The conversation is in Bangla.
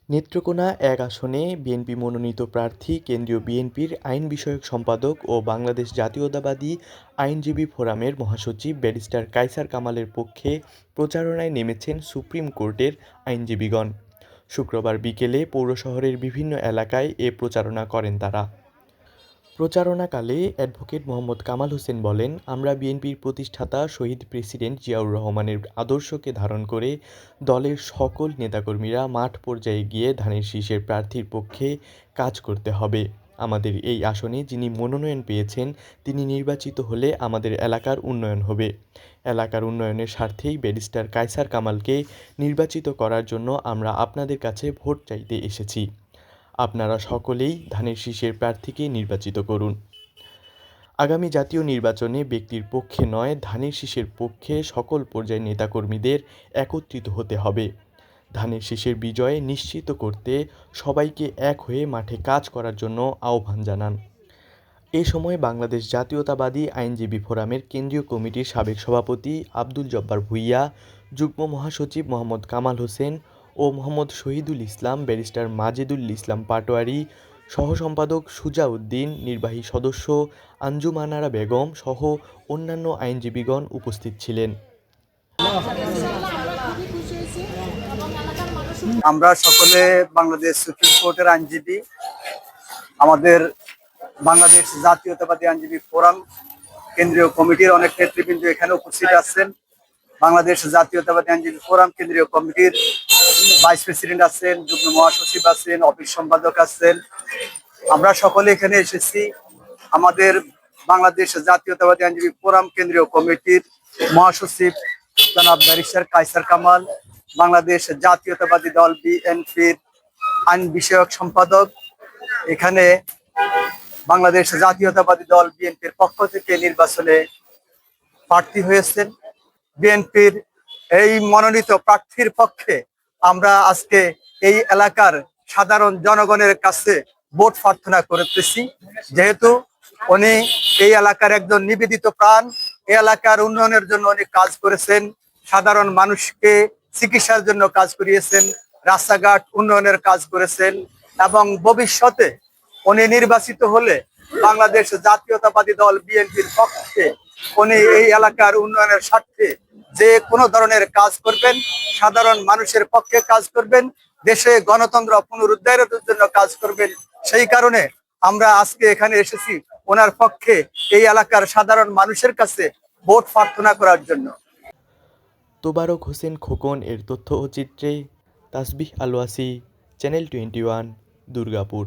নেত্রকোনা এক আসনে বিএনপি মনোনীত প্রার্থী কেন্দ্রীয় বিএনপির আইন বিষয়ক সম্পাদক ও বাংলাদেশ জাতীয়তাবাদী আইনজীবী ফোরামের মহাসচিব ব্যারিস্টার কায়সার কামালের পক্ষে প্রচারণায় নেমেছেন সুপ্রিম কোর্টের আইনজীবীগণ। শুক্রবার বিকেলে পৌর শহরের বিভিন্ন এলাকায় এ প্রচারণা করেন তারা। প্রচারণাকালে অ্যাডভোকেট মোহাম্মদ কামাল হোসেন বলেন, আমরা বিএনপির প্রতিষ্ঠাতা শহীদ প্রেসিডেন্ট জিয়াউর রহমানের আদর্শকে ধারণ করে দলের সকল নেতাকর্মীরা মাঠ পর্যায়ে গিয়ে ধানের শীষের প্রার্থীর পক্ষে কাজ করতে হবে। আমাদের এই আসনে যিনি মনোনয়ন পেয়েছেন তিনি নির্বাচিত হলে আমাদের এলাকার উন্নয়ন হবে। এলাকার উন্নয়নের স্বার্থেই ব্যারিস্টার কায়সার কামালকে নির্বাচিত করার জন্য আমরা আপনাদের কাছে ভোট চাইতে এসেছি। আপনারা সকলেই ধানের শীষের প্রার্থীকে নির্বাচিত করুন। আগামী জাতীয় নির্বাচনে ব্যক্তির পক্ষে নয়, ধানের শীষের পক্ষে সকল পর্যায়ের নেতাকর্মীদের একত্রিত হতে হবে। ধানের শীষের বিজয় নিশ্চিত করতে সবাইকে এক হয়ে মাঠে কাজ করার জন্য আহ্বান জানান। এ সময় বাংলাদেশ জাতীয়তাবাদী আইনজীবী ফোরামের কেন্দ্রীয় কমিটির সাবেক সভাপতি আব্দুল জব্বার ভূঁইয়া, যুগ্ম মহাসচিব মোহাম্মদ কামাল হোসেন ও মোহাম্মদ শহীদুল ইসলাম, ব্যারিস্টার মাজেদুল ইসলাম পাটোয়ারী, সহ-সম্পাদক সুজা উদ্দিন, নির্বাহী সদস্য আঞ্জুমান আরা বেগম সহ অন্যান্য আইনজীবীগণ উপস্থিত ছিলেন। আমরা সকলে বাংলাদেশ সুপ্রিম কোর্টের আইনজীবী। আমাদের বাংলাদেশ জাতীয়তাবাদী আইনজীবী ফোরাম কেন্দ্রীয় কমিটির অনেক নেতৃবৃন্দ এখানে উপস্থিত আছেন। বাংলাদেশ জাতীয়তাবাদী আইনজীবী ফোরাম কেন্দ্রীয় কমিটির ভাইস প্রেসিডেন্ট আছেন, যুগ্ম মহাসচিব আছেন, অফিস সম্পাদক আছেন। আমরা সকলে এখানে এসেছি আমাদের বাংলাদেশ জাতীয়তাবাদী আইনজীবী ফোরাম কেন্দ্রীয় কমিটির মহাসচিব জনাব ব্যারিস্টার কায়সার কামাল, বাংলাদেশ জাতীয়তাবাদী দল বিএনপির আইন বিষয়ক সম্পাদক এখানে বাংলাদেশ জাতীয়তাবাদী দল বিএনপির পক্ষ থেকে নির্বাচনে প্রার্থী হয়েছেন। বিএনপির এই মনোনীত প্রার্থীর পক্ষে আমরা আজকে এই এলাকার সাধারণ জনগণের কাছে ভোট প্রার্থনা করতেছি। যেহেতু উনি এই এলাকার একজন নিবেদিত প্রাণ, এই এলাকার উন্নয়নের জন্য উনি কাজ করেছেন, সাধারণ মানুষকে চিকিৎসার জন্য কাজ করিয়েছেন, রাস্তাঘাট উন্নয়নের কাজ করেছেন এবং ভবিষ্যতে উনি নির্বাচিত হলে বাংলাদেশ জাতীয়তাবাদী দল বিএনপির পক্ষে উনি এই এলাকার উন্নয়নের স্বার্থে যে কোনো ধরনের কাজ করবেন, সাধারণ মানুষের পক্ষে কাজ করবেন, দেশে গণতন্ত্র পুনরুদ্ধারের জন্য কাজ করবেন। সেই কারণে আমরা আজকে এখানে এসেছি ওনার পক্ষে এই এলাকার সাধারণ মানুষের কাছে ভোট প্রার্থনা করার জন্য। তোবারক হোসেন খোকন এর তথ্য ও চিত্রে তাসবিহ আলওয়াসি, চ্যানেল 21, দুর্গাপুর।